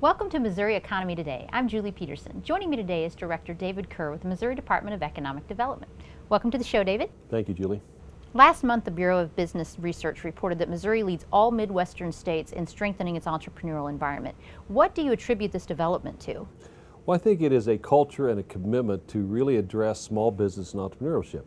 Welcome to Missouri Economy Today. I'm Julie Peterson. Joining me today is Director David Kerr with the Missouri Department of Economic Development. Welcome to the show, David. Thank you, Julie. Last month, the Bureau of Business Research reported that Missouri leads all Midwestern states in strengthening its entrepreneurial environment. What do you attribute this development to? Well, I think it is a culture and a commitment to really address small business and entrepreneurship.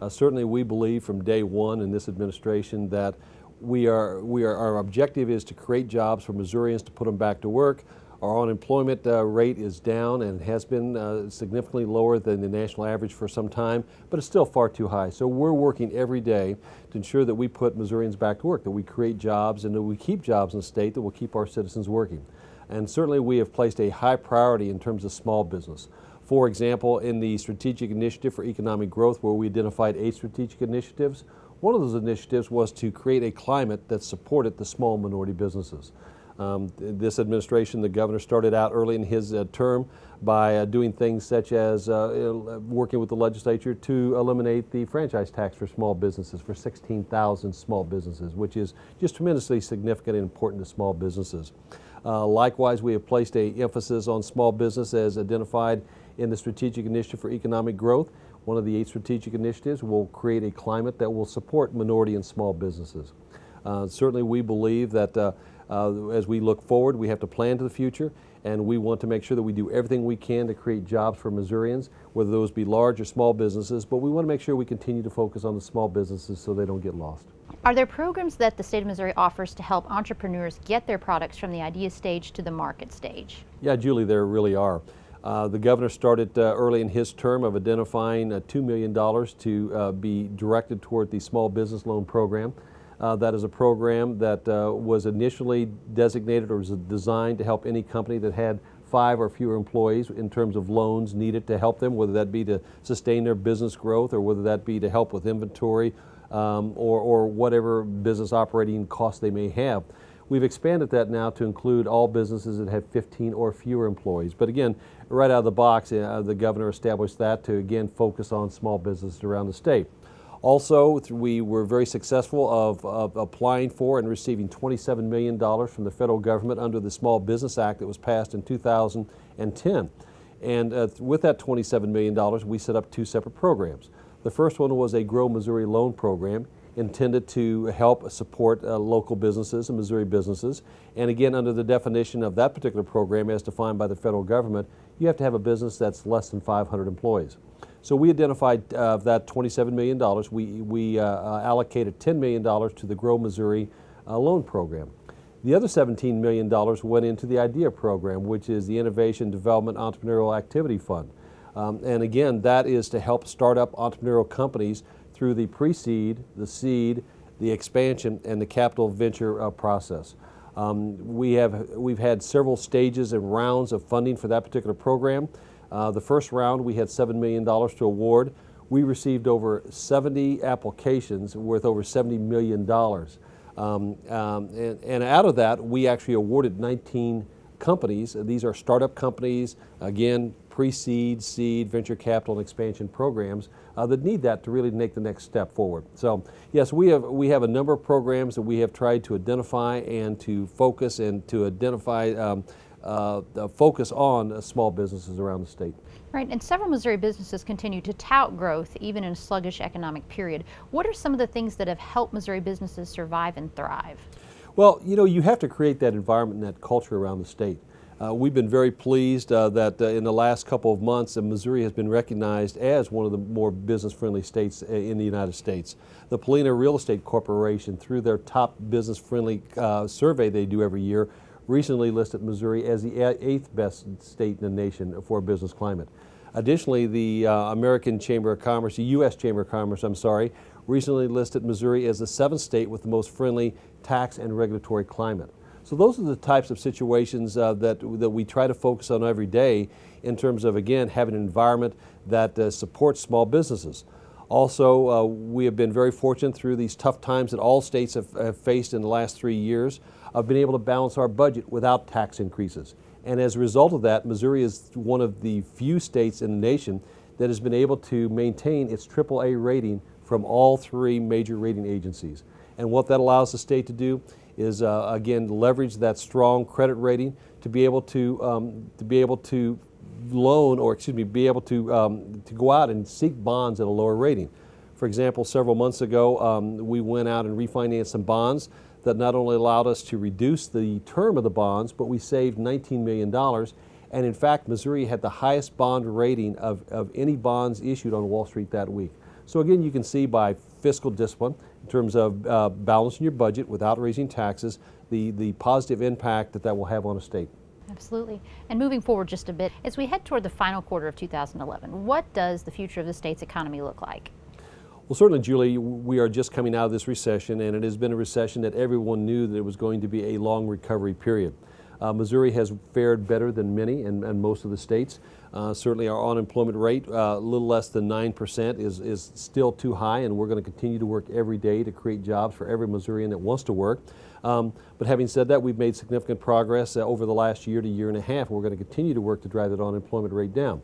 Certainly, we believe from day one in this administration that our objective is to create jobs for Missourians to put them back to work. Our unemployment rate is down and has been significantly lower than the national average for some time, but it's still far too high. So we're working every day to ensure that we put Missourians back to work, that we create jobs and that we keep jobs in the state that will keep our citizens working. And certainly we have placed a high priority in terms of small business. For example, in the Strategic Initiative for Economic Growth, where we identified 8 strategic initiatives, one of those initiatives was to create a climate that supported the small minority businesses. This administration, the governor started out early in his term by doing things such as working with the legislature to eliminate the franchise tax for small businesses, for 16,000 small businesses, which is just tremendously significant and important to small businesses. Likewise, we have placed an emphasis on small business as identified in the Strategic Initiative for Economic Growth. One of the 8 strategic initiatives will create a climate that will support minority and small businesses. Certainly we believe that as we look forward, we have to plan to the future, and we want to make sure that we do everything we can to create jobs for Missourians, whether those be large or small businesses, but we want to make sure we continue to focus on the small businesses so they don't get lost. Are there programs that the state of Missouri offers to help entrepreneurs get their products from the idea stage to the market stage? Yeah, Julie, there really are. The governor started early in his term of identifying $2 million to be directed toward the Small Business Loan Program. That is a program that was initially designated or was designed to help any company that had 5 or fewer employees in terms of loans needed to help them, whether that be to sustain their business growth or whether that be to help with inventory or whatever business operating costs they may have. We've expanded that now to include all businesses that have 15 or fewer employees. But again, right out of the box, the governor established that to again focus on small businesses around the state. Also, we were very successful of applying for and receiving $27 million from the federal government under the Small Business Act that was passed in 2010. And with that $27 million, we set up 2 separate programs. The first one was a Grow Missouri Loan Program intended to help support local businesses and Missouri businesses. And again, under the definition of that particular program as defined by the federal government, you have to have a business that's less than 500 employees. So we identified that $27 million. We allocated $10 million to the Grow Missouri Loan Program. The other $17 million went into the IDEA program, which is the Innovation Development Entrepreneurial Activity Fund. And again, that is to help start up entrepreneurial companies through the pre-seed, the seed, the expansion, and the capital venture process. We've had several stages and rounds of funding for that particular program. The first round, we had $7 million to award. We received over 70 applications worth over $70 million. And out of that, we actually awarded 19 companies. These are startup companies, again, pre-seed, seed, venture capital, and expansion programs that need that to really make the next step forward. So yes, we have a number of programs that we have tried to identify and to focus and to identify focus on small businesses around the state. Right, and several Missouri businesses continue to tout growth even in a sluggish economic period. What are some of the things that have helped Missouri businesses survive and thrive? Well, you know, you have to create that environment and that culture around the state. We've been very pleased that in the last couple of months, Missouri has been recognized as one of the more business-friendly states in the United States. The Polina Real Estate Corporation, through their top business-friendly survey they do every year, recently listed Missouri as the 8th best state in the nation for business climate. Additionally, the American Chamber of Commerce, the U.S. Chamber of Commerce, recently listed Missouri as the 7th state with the most friendly tax and regulatory climate. So those are the types of situations that we try to focus on every day in terms of, again, having an environment that supports small businesses. Also, we have been very fortunate through these tough times that all states have faced in the last 3 years of being able to balance our budget without tax increases. And as a result of that, Missouri is one of the few states in the nation that has been able to maintain its AAA rating from all 3 major rating agencies. And what that allows the state to do is, again, leverage that strong credit rating to be able to loan, or excuse me, be able to go out and seek bonds at a lower rating. For example, several months ago, we went out and refinanced some bonds that not only allowed us to reduce the term of the bonds, but we saved $19 million. And in fact, Missouri had the highest bond rating of any bonds issued on Wall Street that week. So again, you can see by fiscal discipline, in terms of balancing your budget without raising taxes, the positive impact that will have on a state. Absolutely. And moving forward just a bit, as we head toward the final quarter of 2011, what does the future of the state's economy look like? Well, certainly, Julie, we are just coming out of this recession, and it has been a recession that everyone knew that it was going to be a long recovery period. Missouri has fared better than many and most of the states. Certainly our unemployment rate, a little less than 9%, is still too high, and we're going to continue to work every day to create jobs for every Missourian that wants to work. But having said that, we've made significant progress over the last year to year and a half. We're going to continue to work to drive that unemployment rate down.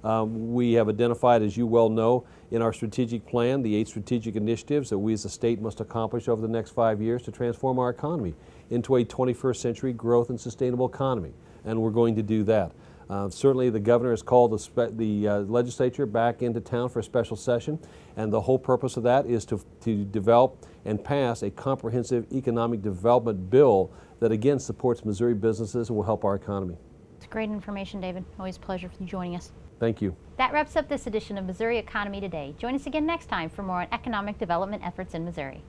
We have identified, as you well know, in our strategic plan, the 8 strategic initiatives that we as a state must accomplish over the next 5 years to transform our economy into a 21st century growth and sustainable economy. And we're going to do that. Certainly the governor has called the legislature back into town for a special session, and the whole purpose of that is to develop and pass a comprehensive economic development bill that again supports Missouri businesses and will help our economy. It's great information, David. Always a pleasure for you joining us. Thank you. That wraps up this edition of Missouri Economy Today. Join us again next time for more on economic development efforts in Missouri.